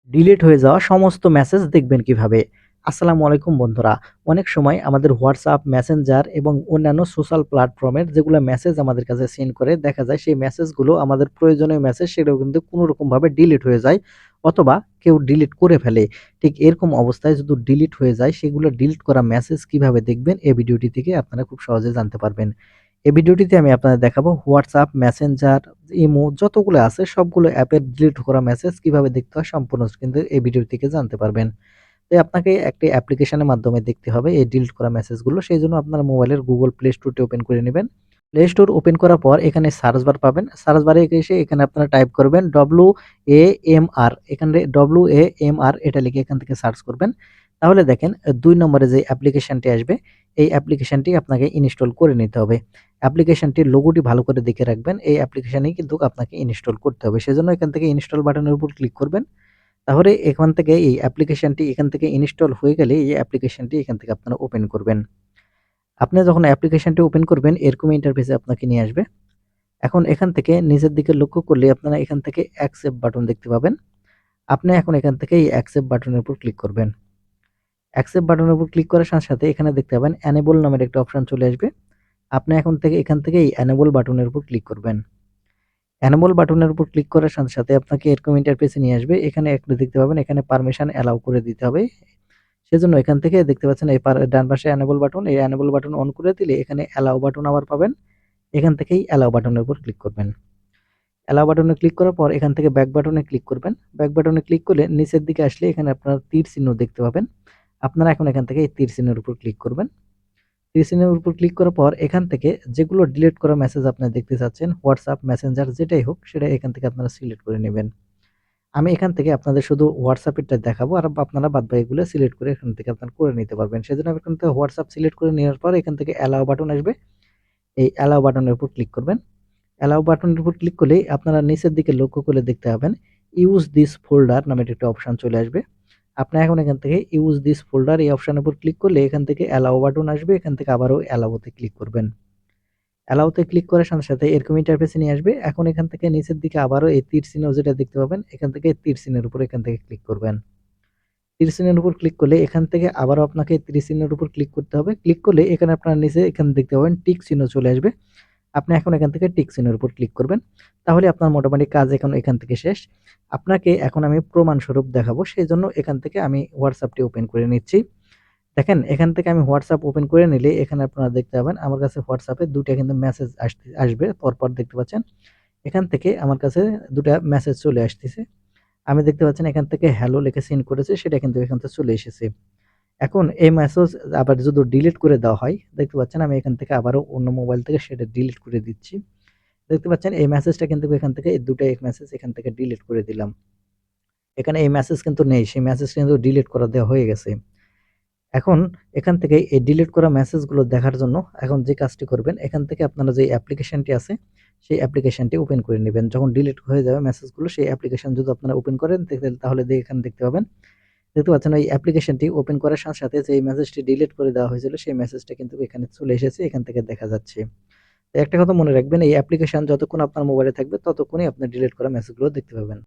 Delete হয়ে যাওয়া সমস্ত মেসেজ দেখবেন কিভাবে? আসসালামু আলাইকুম বন্ধুরা। অনেক সময় আমাদের WhatsApp, Messenger এবং অন্যান্য সোশ্যাল প্ল্যাটফর্মের যেগুলা মেসেজ আমাদের কাছে সেন্ড করে দেখা যায় সেই মেসেজগুলো আমাদের প্রয়োজনীয় মেসেজ সেটাও কিন্তু কোনরকমভাবে ডিলিট হয়ে যায় অথবা কেউ ডিলিট করে ফেলে। ঠিক এরকম অবস্থায় যদি ডিলিট হয়ে যায় সেগুলো ডিলিট করা মেসেজ কিভাবে দেখবেন এই ভিডিওটি থেকে আপনারা খুব সহজে জানতে পারবেন। এই ভিডিওটিতে আমি আপনাদের দেখাবো WhatsApp, Messenger, ইমো যতগুলো আছে সবগুলো অ্যাপের ডিলিট করা মেসেজ কিভাবে দেখতে হয় সম্পূর্ণ কিন্তু এই ভিডিও থেকে জানতে পারবেন। তাই আপনাকে একটি অ্যাপ্লিকেশনের মাধ্যমে দেখতে হবে এই ডিলিট করা মেসেজগুলো। সেইজন্য আপনার মোবাইলের Google Play Store টি ওপেন করে নিবেন। Play Store ওপেন করার পর এখানে সার্চ বার পাবেন। সার্চ বারে এসে এখানে আপনারা টাইপ করবেন WAMR, এখানে WAMR এটা লিখে এখান থেকে সার্চ করবেন। তাহলে দেখেন ২ নম্বরে যে অ্যাপ্লিকেশনটি আসবে এই অ্যাপ্লিকেশনটি আপনাকে ইনস্টল করে নিতে হবে। অ্যাপ্লিকেশনটির লোগোটি ভালো করে দেখে রাখবেন। এই অ্যাপ্লিকেশনেই কিন্তু আপনাকে ইনস্টল করতে হবে। সেজন্য এখান থেকে ইনস্টল বাটনের উপর ক্লিক করবেন। তাহলে এখান থেকে এই অ্যাপ্লিকেশনটি এখান থেকে ইনস্টল হয়ে গেলে এই অ্যাপ্লিকেশনটি এখান থেকে আপনারা ওপেন করবেন। আপনি যখন অ্যাপ্লিকেশনটি ওপেন করবেন এরকম ইন্টারফেসে আপনাকে নিয়ে আসবে। এখন এখান থেকে নিচের দিকে লক্ষ্য করলে আপনারা এখান থেকে অ্যাকসেপ্ট বাটন দেখতে পাবেন। আপনি এখন এখান থেকে এই অ্যাকসেপ্ট বাটনের উপর ক্লিক করবেন। অ্যাকসেপ্ট বাটনের উপর ক্লিক করার সাথে, সাথে এখানে দেখতে পাবেন এনেবল নামের একটা অপশন চলে আসবে। আপনি এখান থেকে এই এনেবল বাটনের উপর ক্লিক করবেন। এনেবল বাটনের উপর ক্লিক করার সাথে, সাথে আপনাকে এরকম ইন্টারফেসে নিয়ে আসবে। এখানে একটা দেখতে পাবেন এখানে পারমিশন অ্যালাউ করে দিতে হবে। সেজন্য এখান থেকে দেখতে পাচ্ছেন এই ডান পাশে এনেবল বাটন, এই এনেবল বাটন অন করে দিলে এখানে অ্যালাউ বাটন আবার পাবেন। এখান থেকেই অ্যালাউ বাটনের উপর ক্লিক করবেন। অ্যালাউ বাটনে ক্লিক করার পর এখান থেকে ব্যাক বাটনে ক্লিক করবেন। ব্যাক বাটনে ক্লিক করলে নিচের দিকে আসলে এখানে আপনারা তীর চিহ্ন দেখতে পাবেন। আপনারা এখন এখান থেকে এই তীর চিহ্নের উপর ক্লিক করবেন। তীর চিহ্নের উপর ক্লিক করার পর এখান থেকে যেগুলো ডিলিট করা মেসেজ আপনারা দেখতে চাচ্ছেন WhatsApp, Messenger যেটাই হোক সেটা এখান থেকে আপনারা সিলেক্ট করে নেবেন। আমি এখান থেকে আপনাদের শুধু WhatsApp এরটা দেখাবো আর আপনারা বাদবাকিগুলো সিলেক্ট করে এখান থেকে আপনারা করে নিতে পারবেন। সেজন্য আমি এখান থেকে WhatsApp সিলেক্ট করে নেওয়ার পর এখান থেকে অ্যালাউ বাটন আসবে। এই অ্যালাউ বাটনের উপর ক্লিক করবেন। অ্যালাউ বাটনের উপর ক্লিক করলেই আপনারা নিচের দিকে লক্ষ্য করলে দেখতে পাবেন ইউজ দিস ফোল্ডার নামের একটা অপশন চলে আসবে। আপনি এখন এখান থেকে ইউজ দিস ফোল্ডার এই অপশনের উপর ক্লিক করলে এখান থেকে অ্যালাউ বাটন আসবে। এখান থেকে আবারও অ্যালাউতে ক্লিক করবেন। অ্যালাউতে ক্লিক করার সাথে, সাথে এরকম ইন্টারফেসে নিয়ে আসবে। এখন এখান থেকে নিচের দিকে আবারও এই তীর চিহ্ন যেটা দেখতে পাবেন এখান থেকে তীর চিহ্নের উপর এখান থেকে ক্লিক করবেন। তীর চিহ্নের উপর ক্লিক করলে এখান থেকে আবারও আপনাকে তীর চিহ্নের উপর ক্লিক করতে হবে। ক্লিক করলে এখানে আপনার নিচে এখানে দেখতে পাবেন টিক চিহ্ন চলে আসবে। আপনি এখন এখান থেকে টিক চিহ্নের উপর ক্লিক করবেন। তাহলে আপনার মোটামুটি কাজ এখন এখান থেকে শেষ। আপনাকে এখন আমি প্রমাণস্বরূপ দেখাবো। সেজন্য এখান থেকে আমি WhatsApp টি ওপেন করে নিচ্ছি। দেখেন এখান থেকে আমি WhatsApp ওপেন করে নিলে এখানে আপনারা দেখতে পাবেন আমার কাছে WhatsApp এ ২ টা কিন্তু মেসেজ আসবে পরপর দেখতে পাচ্ছেন। এখান থেকে আমার কাছে ২ টা মেসেজ চলে আসতেছে। আমি দেখতে পাচ্ছেন এখান থেকে হ্যালো লিখে সেন্ড করেছে সেটা কিন্তু এখান থেকে চলে এসেছে। এখন এই মেসেজ আবার যদি ডিলিট করে দেওয়া হয়, দেখতে পাচ্ছেন আমি এখান থেকে আবারও অন্য মোবাইল থেকে সেটা ডিলিট করে দিচ্ছি। দেখতে পাচ্ছেন এই মেসেজটা কিন্তু এখান থেকে এই ২ টা মেসেজ এখান থেকে ডিলিট করে দিলাম। এখানে এই মেসেজ কিন্তু নেই। সেই মেসেজ কিন্তু ডিলিট করে দেওয়া হয়ে গেছে। এখন এখান থেকে এই ডিলিট করা মেসেজগুলো দেখার জন্য এখন যে কাজটি করবেন, এখান থেকে আপনারা যে অ্যাপ্লিকেশনটি আছে, সেই অ্যাপ্লিকেশনটি ওপেন করে নিবেন। যখন ডিলিট হয়ে যাবে মেসেজগুলো, সেই অ্যাপ্লিকেশন যদি আপনারা ওপেন করেন তাহলে এখানে দেখতে পাবেন। দেখতে পাচ্ছেন ওই অ্যাপ্লিকেশনটি ওপেন করার সাথে, সাথে যে মেসেজটি ডিলিট করে দেওয়া হয়েছিল, সেই মেসেজটা কিন্তু এখানে চলে এসেছে, এখান থেকে দেখা যাচ্ছে। তো একটা কথা মনে রাখবেন, এই অ্যাপ্লিকেশন যতক্ষণ আপনার মোবাইলে থাকবে, ততক্ষণই আপনি ডিলিট করা মেসেজগুলো দেখতে পাবেন।